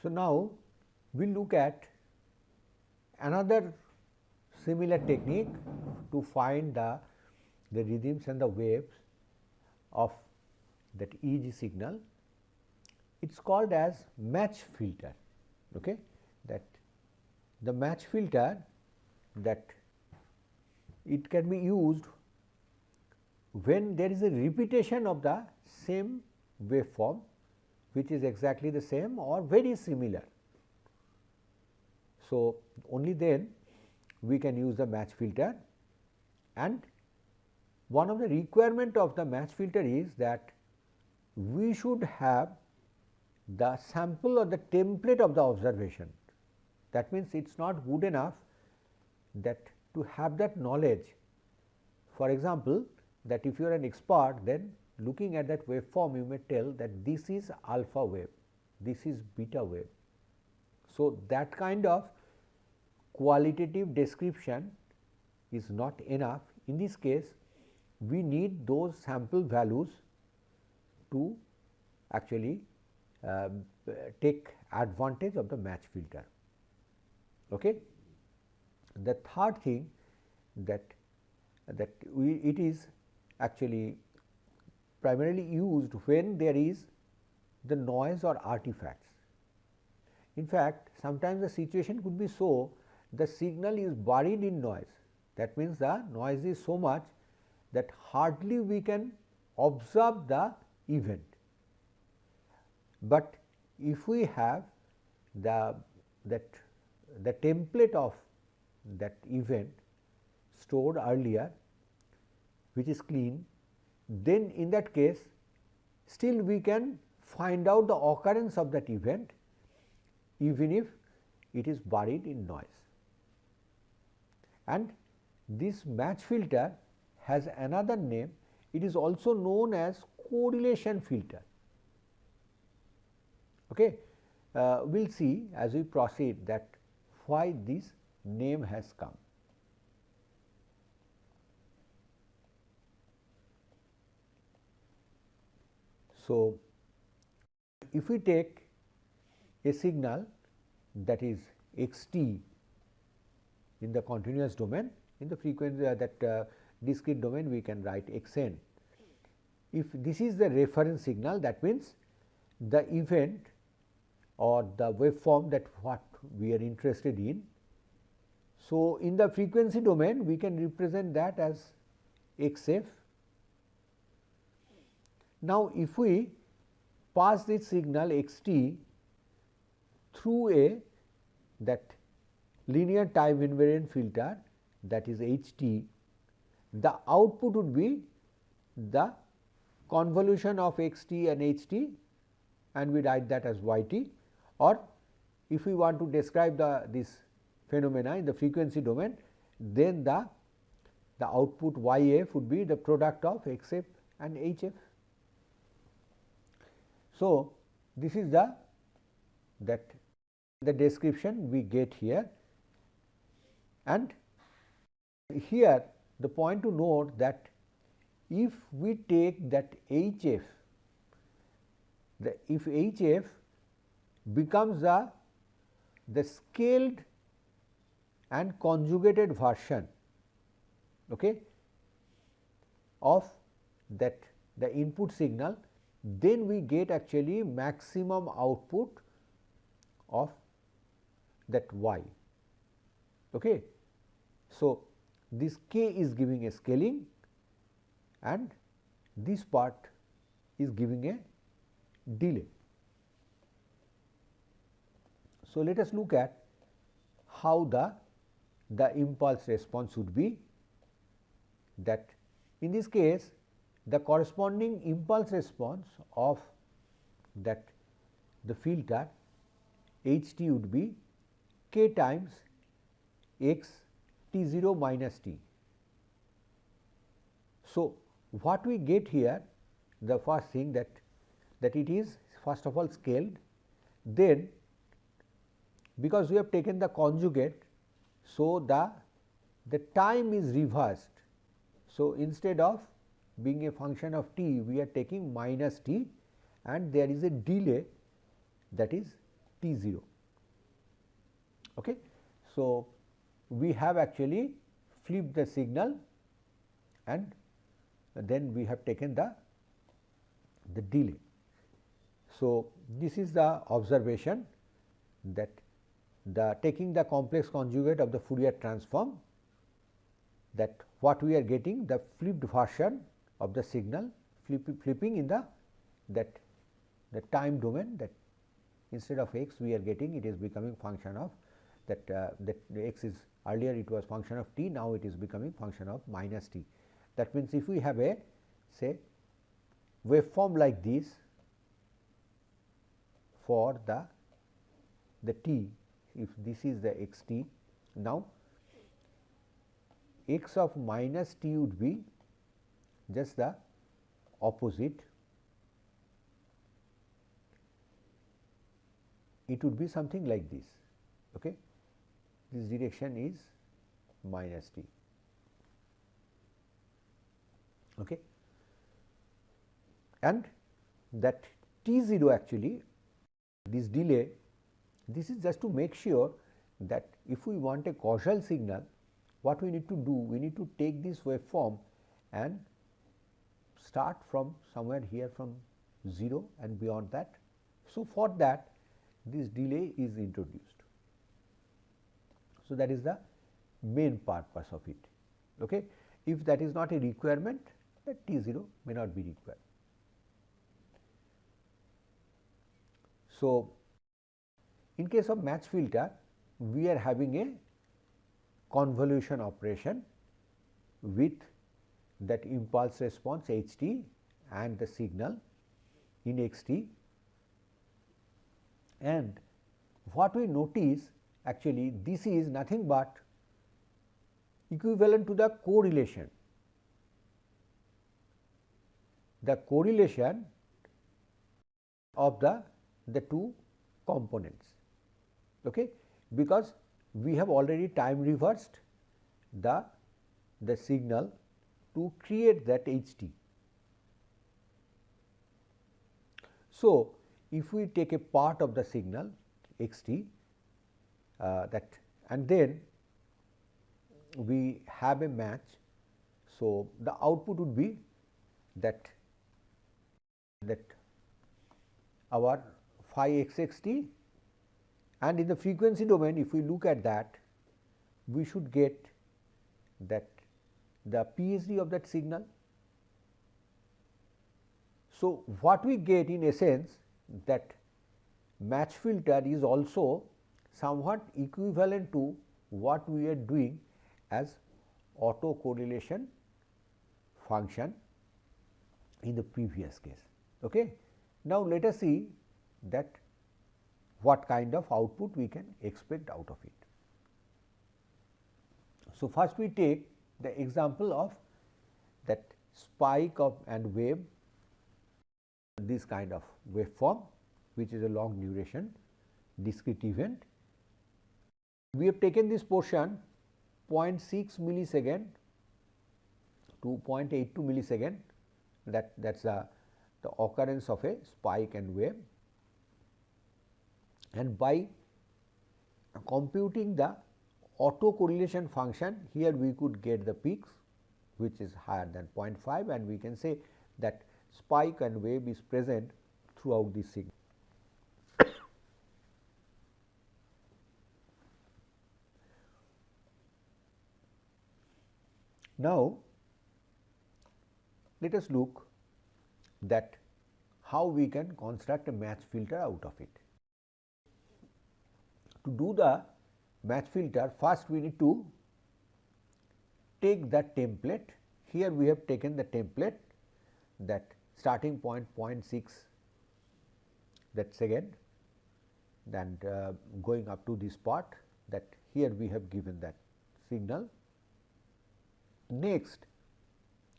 So, now we will look at another similar technique to find the rhythms and the waves of that EEG signal. It is called as match filter. Okay? That the match filter, that it can be used when there is a repetition of the same waveform which is exactly the same or very similar. So, only then we can use the match filter, and one of the requirement of the match filter is that we should have the sample or the template of the observation. That means, it is not good enough that to have that knowledge. For example, that if you are an expert, then looking at that waveform you may tell that this is alpha wave, this is beta wave. So, that kind of qualitative description is not enough. In this case, we need those sample values to actually take advantage of the match filter. Okay. The third thing that it is actually primarily used when there is the noise or artifacts. In fact, sometimes the situation could be so the signal is buried in noise. That means, the noise is so much that hardly we can observe the event. But if we have the template of that event stored earlier, which is clean, then in that case still we can find out the occurrence of that event even if it is buried in noise. And this match filter has another name, it is also known as correlation filter. Okay. We will see as we proceed that why this name has come. So, if we take a signal that is x t in the continuous domain, in the frequency that discrete domain we can write x n. If this is the reference signal, that means the event or the waveform that what we are interested in. So, in the frequency domain we can represent that as x f. Now, if we pass this signal x t through a that linear time invariant filter, that is H t, the output would be the convolution of x t and H t, and we write that as y t, or if we want to describe this phenomena in the frequency domain, then the output y f would be the product of x f and h f. So, this is the description we get here, and here the point to note that if we take that h f, if h f becomes the scaled and conjugated version, okay, of that the input signal, then we get actually maximum output of that y. Okay. So, this k is giving a scaling and this part is giving a delay. So, let us look at how the impulse response would be. That in this case the corresponding impulse response of that the filter h t would be k times x t 0 minus t. So, what we get here, the first thing that it is first of all scaled, then because we have taken the conjugate, so the time is reversed. So, instead of being a function of t, we are taking minus t, and there is a delay, that is T 0. Okay. So, we have actually flipped the signal and then we have taken the delay. So, this is the observation that taking the complex conjugate of the Fourier transform, that what we are getting, the flipped version of the signal flipping in the time domain, that instead of x we are getting, it is becoming function of that x is, earlier it was function of t, now it is becoming function of minus t. That means, if we have a say waveform like this for the t, if this is the x t, now x of minus t would be just the opposite, it would be something like this. Okay. This direction is minus t. Okay. And that T 0 actually, this delay, this is just to make sure that if we want a causal signal, what we need to do, we need to take this waveform and start from somewhere here from 0 and beyond that. So, for that this delay is introduced. So, that is the main purpose of it. Okay. If that is not a requirement, that T 0 may not be required. So, in case of match filter, we are having a convolution operation with that impulse response h t and the signal in x t, and what we notice actually this is nothing but equivalent to the correlation. The correlation of the two components, okay, because we have already time reversed the signal to create that h t. So, if we take a part of the signal x t that, and then we have a match. So, the output would be that our phi x x t, and in the frequency domain, if we look at that, we should get that the PhD of that signal. So, what we get in essence, that match filter is also somewhat equivalent to what we are doing as autocorrelation function in the previous case. Okay. Now, let us see that what kind of output we can expect out of it. So, first we take the example of that spike of and wave, this kind of waveform, which is a long duration discrete event. We have taken this portion 0.6 millisecond to 0.82 millisecond, that is the occurrence of a spike and wave, and by computing the autocorrelation function, here we could get the peaks which is higher than 0.5, and we can say that spike and wave is present throughout this signal. Now, let us look that how we can construct a match filter out of it. To do the match filter, first we need to take the template. Here we have taken the template, that starting point 0.6 that second, then going up to this part, that here we have given that signal. Next,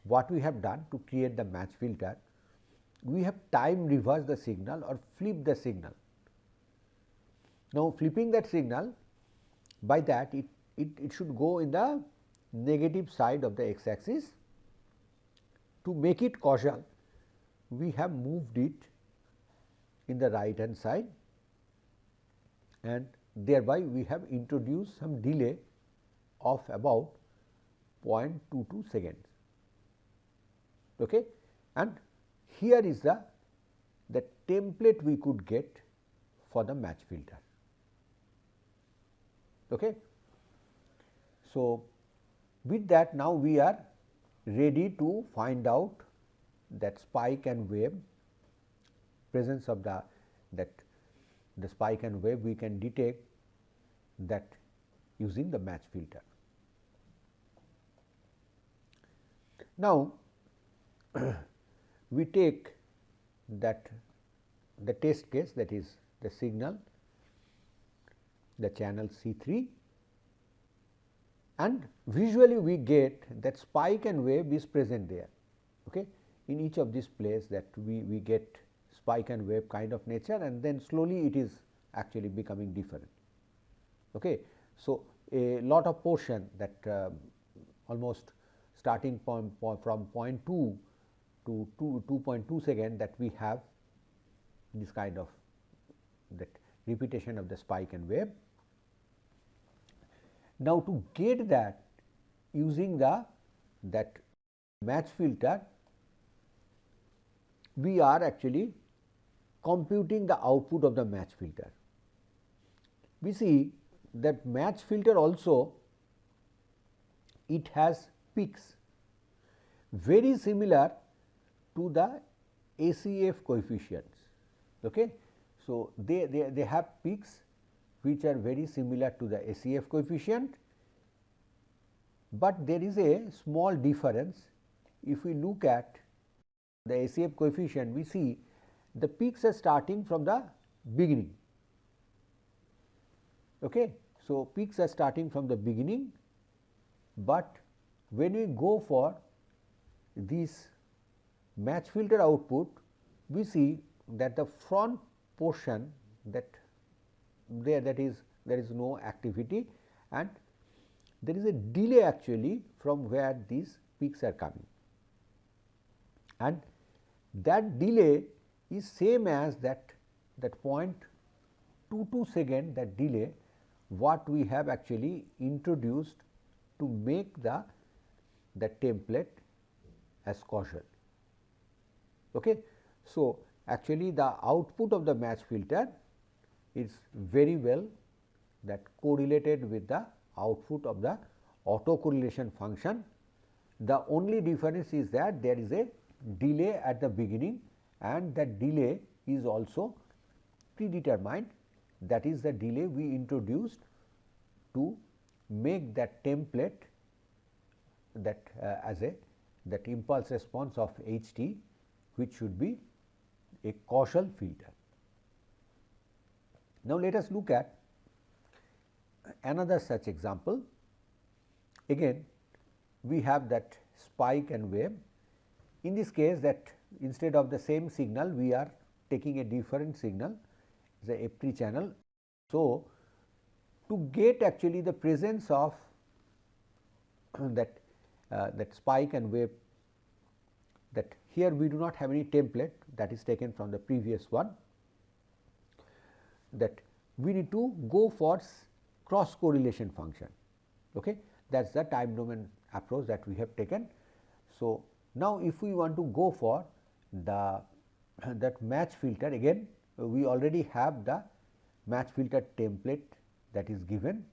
what we have done to create the match filter, we have time reversed the signal or flip the signal. Now, flipping that signal, by that it should go in the negative side of the x axis. To make it causal, we have moved it in the right hand side, and thereby we have introduced some delay of about 0.22 seconds. Okay. And here is the template we could get for the match filter. Okay. So, with that now we are ready to find out that spike and wave, presence of the spike and wave we can detect that using the match filter. Now, we take that the test case, that is the signal, the channel C3, and visually we get that spike and wave is present there. Okay. In each of these places that we get spike and wave kind of nature, and then slowly it is actually becoming different. Okay. So, a lot of portion that almost starting from 0.2 to 2.2 second, that we have this kind of that repetition of the spike and wave. Now, to get that using that match filter, we are actually computing the output of the match filter. We see that match filter also, it has peaks very similar to the ACF coefficients. Okay. So, they have peaks which are very similar to the ACF coefficient, but there is a small difference. If we look at the ACF coefficient, we see the peaks are starting from the beginning. Okay. So, peaks are starting from the beginning, but when we go for this match filter output, we see that the front portion there is no activity, and there is a delay actually from where these peaks are coming, and that delay is same as that 0.22 second, that delay what we have actually introduced to make the template as causal. Okay. So, actually the output of the match filter is very well that correlated with the output of the autocorrelation function. The only difference is that there is a delay at the beginning, and that delay is also predetermined, that is the delay we introduced to make that template that as that impulse response of HT, which should be a causal filter. Now, let us look at another such example. Again, we have that spike and wave. In this case, that instead of the same signal, we are taking a different signal, the F3 channel. So, to get actually the presence of that spike and wave, that here we do not have any template, that is taken from the previous one, that we need to go for cross correlation function. Okay. That is the time domain approach that we have taken. So, now if we want to go for that match filter, again we already have the match filter template that is given.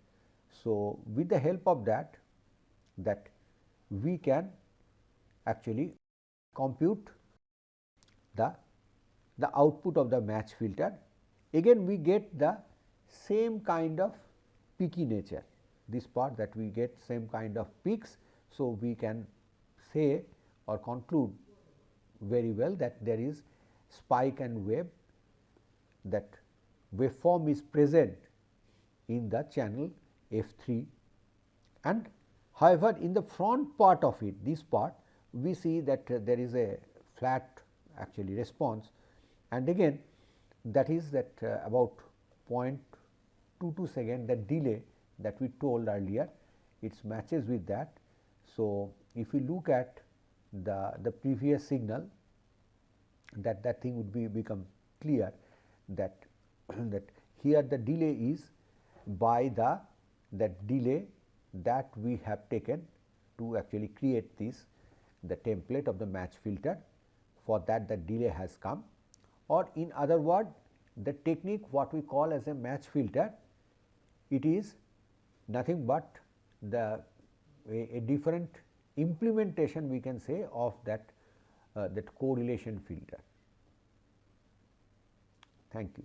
So, with the help of that we can actually compute the output of the match filter. Again we get the same kind of peaky nature, this part that we get same kind of peaks. So, we can say or conclude very well that there is spike and wave, that waveform is present in the channel F3, and however, in the front part of it, this part, we see that there is a flat actually response, and again that is that about 0.22 second, the delay that we told earlier, it matches with that. So, if we look at the previous signal, that thing would become clear, that here the delay is by that delay that we have taken to actually create this the template of the match filter. For that the delay has come, or in other word the technique what we call as a match filter, it is nothing but the a different implementation we can say of that correlation filter. Thank you.